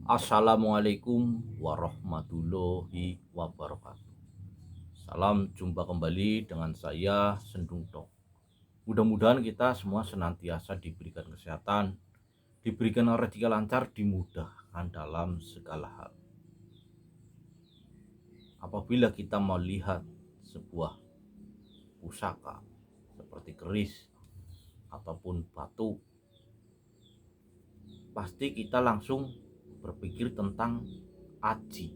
Assalamualaikum warahmatullahi wabarakatuh. Salam jumpa kembali dengan saya Sendung Tok. Mudah-mudahan kita semua senantiasa diberikan kesehatan, diberikan rezeki lancar, dimudahkan dalam segala hal. Apabila kita melihat sebuah pusaka seperti keris ataupun batu, pasti kita langsung berpikir tentang aji.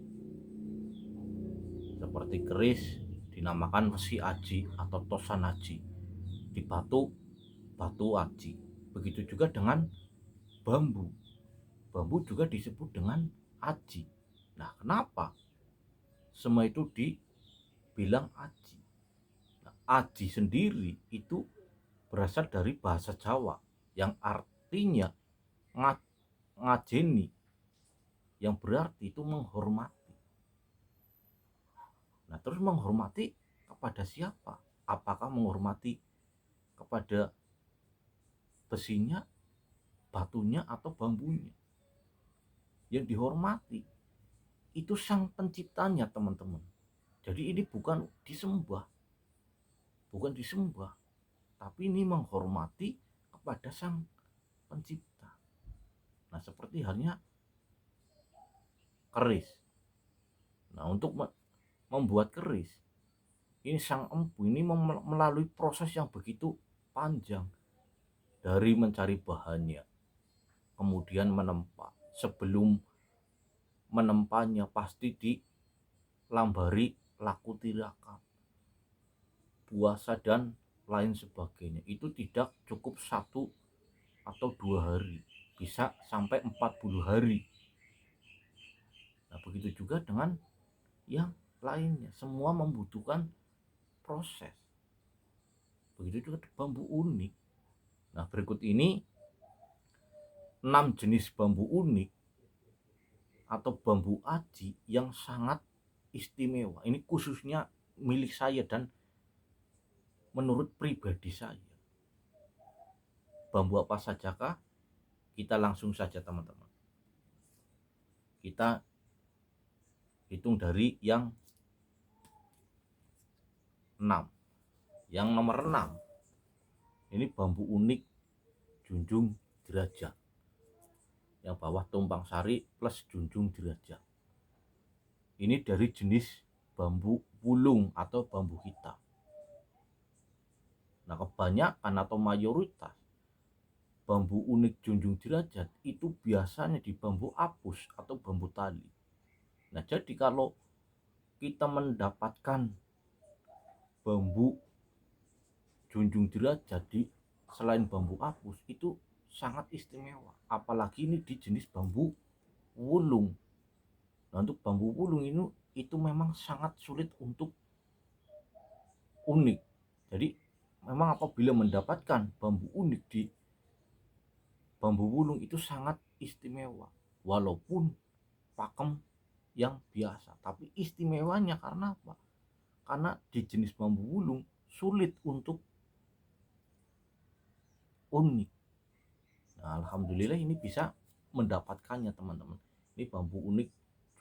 Seperti keris dinamakan besi aji atau tosan aji, di batu batu aji. Begitu juga dengan bambu, bambu juga disebut dengan aji. Nah, kenapa semua itu dibilang aji? Nah, aji sendiri itu berasal dari bahasa Jawa yang artinya ngajeni, yang berarti itu menghormati. Nah, terus menghormati kepada siapa? Apakah menghormati kepada besinya, batunya, atau bambunya? Yang dihormati itu sang penciptanya, teman-teman. Jadi ini bukan disembah, tapi ini menghormati kepada sang pencipta. Nah, seperti halnya keris. Nah, untuk membuat keris, ini sang empu ini melalui proses yang begitu panjang, dari mencari bahannya, kemudian menempa. Sebelum menempanya pasti dilambari laku tirakat, puasa, dan lain sebagainya. Itu tidak cukup 1 atau 2 hari, bisa sampai 40 hari. Nah, begitu juga dengan yang lainnya, semua membutuhkan proses. Begitu juga bambu unik. Nah, berikut ini 6 jenis bambu unik atau bambu aji yang sangat istimewa. Ini khususnya milik saya dan menurut pribadi saya. Bambu apa sajakah? Kita langsung saja, teman-teman. Kita hitung dari yang 6. Yang nomor 6, ini bambu unik junjung derajat. Yang bawah tumpang sari plus junjung derajat. Ini dari jenis bambu pulung atau bambu hitam. Nah, kebanyakan atau mayoritas bambu unik junjung derajat itu biasanya di bambu apus atau bambu tali. Nah, jadi kalau kita mendapatkan bambu junjung derajat selain bambu apus, itu sangat istimewa. Apalagi ini di jenis bambu wulung. Nah, untuk bambu wulung ini itu memang sangat sulit untuk unik. Jadi memang apabila mendapatkan bambu unik di bambu wulung itu sangat istimewa, walaupun pakem yang biasa. Tapi istimewanya karena apa? Karena di jenis bambu wulung sulit untuk unik. Nah, alhamdulillah ini bisa mendapatkannya, teman-teman. Ini bambu unik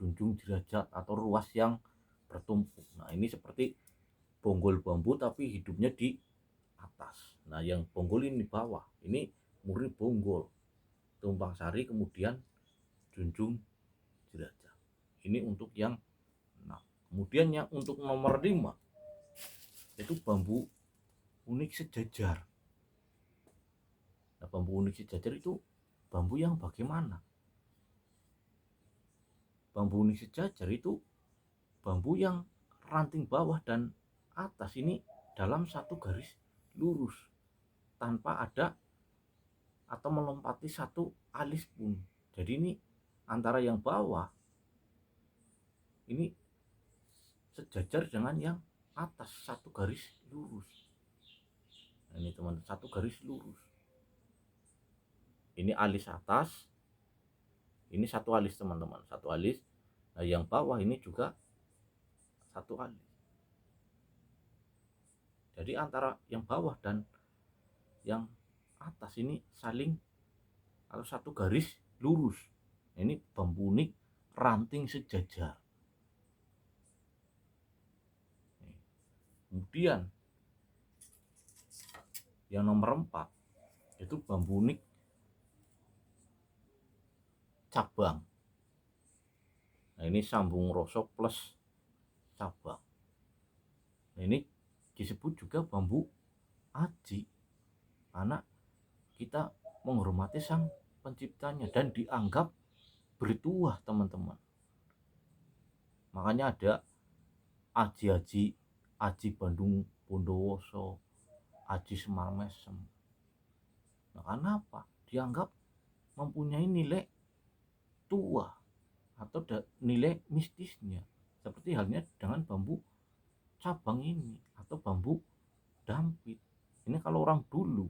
junjung derajat atau ruas yang bertumpuk. Nah, ini seperti bonggol bambu tapi hidupnya di atas. Nah, yang bonggol ini di bawah. Ini murni bonggol. Tumpang sari kemudian junjung derajat. Ini untuk yang 6. Kemudian yang untuk nomor 5 itu bambu unik sejajar. Nah, bambu unik sejajar itu bambu yang bagaimana? Bambu unik sejajar itu bambu yang ranting bawah dan atas ini dalam satu garis lurus, tanpa ada atau melompati satu alis pun. Jadi ini antara yang bawah ini sejajar dengan yang atas, satu garis lurus. Nah, ini teman-teman, satu garis lurus. Ini alis atas, ini satu alis, teman-teman, satu alis. Nah, yang bawah ini juga satu alis. Jadi antara yang bawah dan yang atas ini saling atau satu garis lurus. Ini bambu unik ranting sejajar. Kemudian yang nomor 4 itu bambu unik cabang. Nah, ini sambung rosok plus cabang. Nah, ini disebut juga bambu aji karena kita menghormati sang penciptanya dan dianggap bertuah, teman-teman. Makanya ada aji-aji, aji Bandung Bondowoso, aji Semar Mesem. Nah, karena apa? Dianggap mempunyai nilai tua atau nilai mistisnya. Seperti halnya dengan bambu cabang ini atau bambu dampit. Ini kalau orang dulu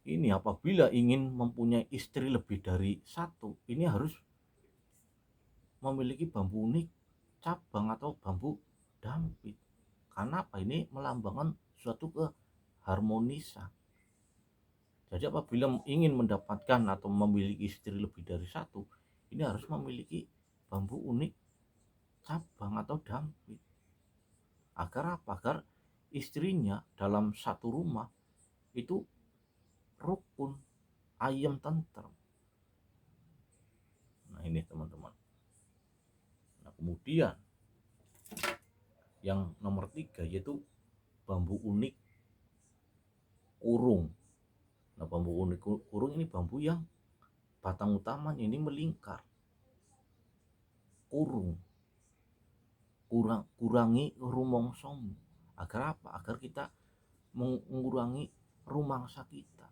ini apabila ingin mempunyai istri lebih dari satu, ini harus memiliki bambu unik cabang atau bambu dampit. Karena apa? Ini melambangkan suatu keharmonisan. Jadi apabila ingin mendapatkan atau memiliki istri lebih dari satu, ini harus memiliki bambu unik cabang atau dampit. Agar apa? Agar istrinya dalam satu rumah itu rukun, ayem, tentrem. Nah, ini teman-teman. Nah, kemudian yang nomor 3 yaitu bambu unik kurung. Nah, bambu unik kurung ini bambu yang batang utamanya ini melingkar, kurung, kurangi rumongsomu. Agar apa? Agar kita mengurangi rumangsa kita.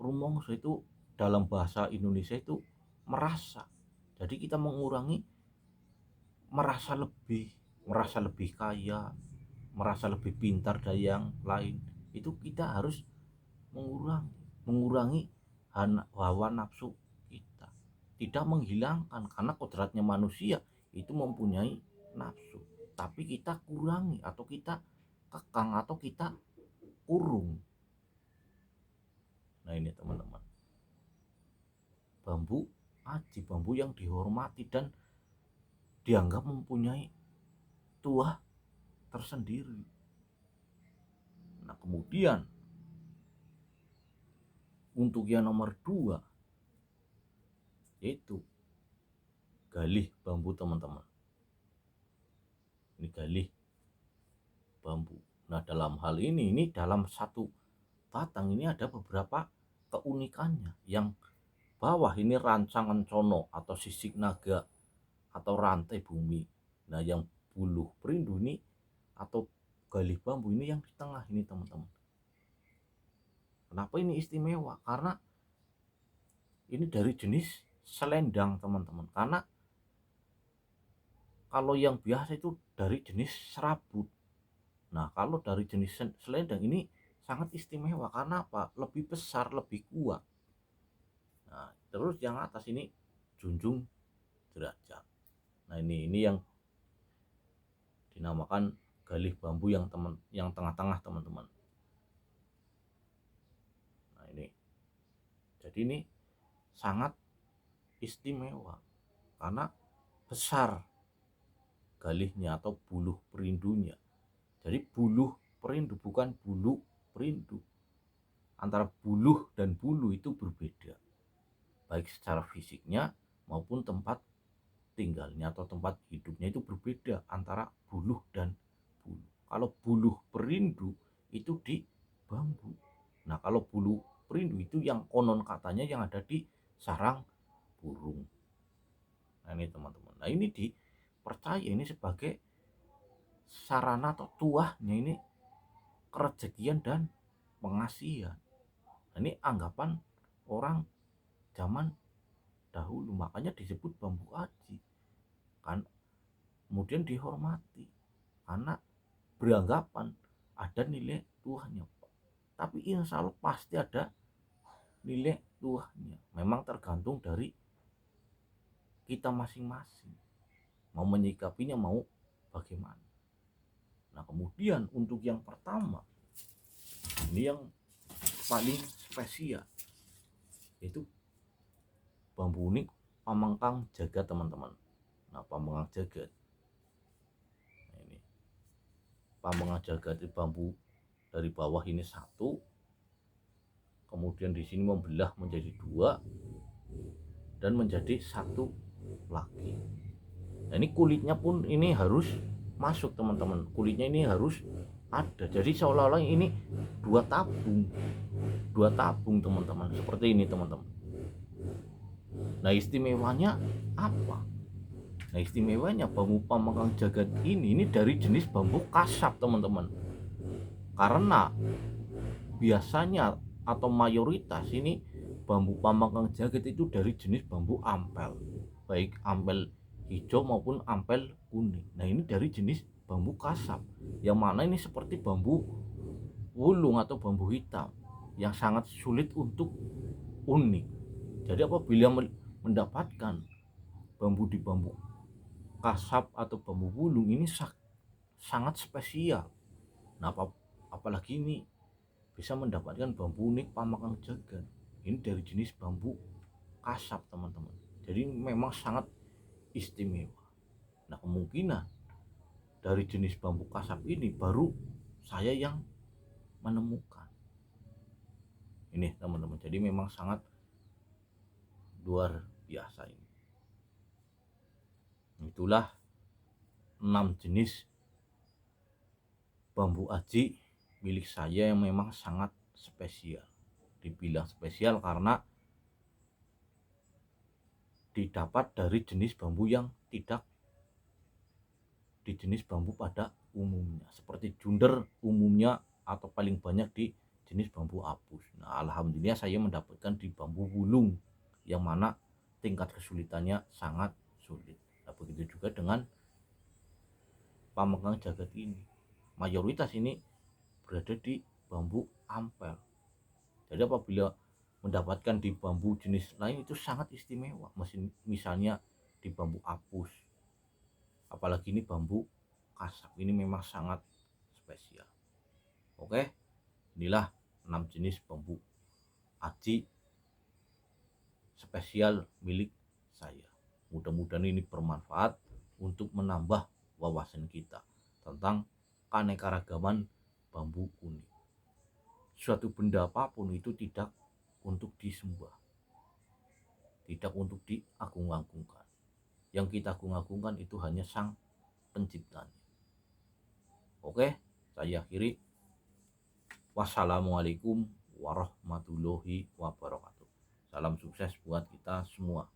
Rumongso itu dalam bahasa Indonesia itu merasa. Jadi kita mengurangi merasa lebih kaya, merasa lebih pintar dari yang lain. Itu kita harus mengurangi hawa nafsu kita. Tidak menghilangkan, karena kodratnya manusia itu mempunyai nafsu. Tapi kita kurangi atau kita kekang atau kita kurung. Nah, ini teman-teman. Bambu aji, bambu yang dihormati dan dianggap mempunyai tuah tersendiri. Nah, kemudian untuk yang nomor 2 yaitu galih bambu, teman-teman. Ini galih bambu. Nah, dalam hal ini dalam satu batang ini ada beberapa keunikannya. Yang bawah ini rancangan cono atau sisik naga atau rantai bumi. Nah, yang buluh perindu ini atau galih bambu ini yang di tengah ini, teman-teman. Kenapa ini istimewa? Karena ini dari jenis selendang, teman-teman. Karena kalau yang biasa itu dari jenis serabut. Nah, kalau dari jenis selendang ini sangat istimewa. Karena apa? Lebih besar, lebih kuat. Nah, terus yang atas ini junjung derajat. Nah, ini yang dinamakan galih bambu yang tengah-tengah, teman-teman. Nah, ini. Jadi ini sangat istimewa karena besar galihnya atau buluh perindunya. Jadi buluh perindu, bukan bulu perindu. Antara buluh dan bulu itu berbeda, baik secara fisiknya maupun tempat tinggalnya atau tempat hidupnya itu berbeda antara buluh dan bulu. Kalau buluh perindu itu di bambu. Nah, kalau bulu perindu itu yang konon katanya yang ada di sarang burung. Nah, ini teman-teman. Nah, ini dipercaya ini sebagai sarana atau tuahnya ini kerejekian dan pengasihan. Nah, ini anggapan orang zaman dahulu, makanya disebut bambu aji. Kan kemudian dihormati karena beranggapan ada nilai tuahnya. Tapi insya Allah pasti ada nilai tuahnya. Memang tergantung dari kita masing-masing mau menyikapinya, mau bagaimana. Nah, kemudian untuk yang pertama ini yang paling spesial Itu bambu unik pamengkang jagat, teman-teman. Nah, pamengkang jagat, nah, ini pamengkang jagat itu bambu dari bawah ini satu, kemudian di sini membelah menjadi dua dan menjadi satu lagi. Nah, ini kulitnya pun ini harus masuk, teman-teman. Kulitnya ini harus ada, jadi seolah-olah ini dua tabung, teman-teman, seperti ini, teman-teman. Nah, istimewanya apa? Nah, istimewanya bambu pamengkang jagat ini dari jenis bambu kasap, teman-teman. Karena biasanya atau mayoritas ini bambu pamengkang jagat itu dari jenis bambu ampel, baik ampel hijau maupun ampel kuning. Nah, ini dari jenis bambu kasap, yang mana ini seperti bambu wulung atau bambu hitam yang sangat sulit untuk unik. Jadi apabila mendapatkan bambu di bambu kasap atau bambu wulung ini sangat spesial. Nah, apalagi ini bisa mendapatkan bambu unik pamengkang jagat ini dari jenis bambu kasap, teman-teman. Jadi memang sangat istimewa. Nah, kemungkinan dari jenis bambu kasap ini baru saya yang menemukan ini, teman-teman. Jadi memang sangat luar biasa ini. Itulah 6 jenis bambu aji milik saya yang memang sangat spesial. Dibilang spesial karena didapat dari jenis bambu yang tidak di jenis bambu pada umumnya, seperti junder umumnya atau paling banyak di jenis bambu apus. Nah, alhamdulillah saya mendapatkan di bambu wulung yang mana tingkat kesulitannya sangat sulit. Nah, begitu juga dengan pamengkang jagat ini, mayoritas ini berada di bambu ampel. Jadi apabila mendapatkan di bambu jenis lain itu sangat istimewa, misalnya di bambu apus, apalagi ini bambu kasap, ini memang sangat spesial. Oke, inilah 6 jenis bambu aji spesial milik saya. Mudah-mudahan ini bermanfaat untuk menambah wawasan kita tentang keanekaragaman bambu unik. Suatu benda apapun itu tidak untuk disembah, tidak untuk diagung-agungkan. Yang kita agung-agungkan itu hanya sang penciptanya. Oke, saya akhiri. Wassalamualaikum warahmatullahi wabarakatuh. Salam sukses buat kita semua.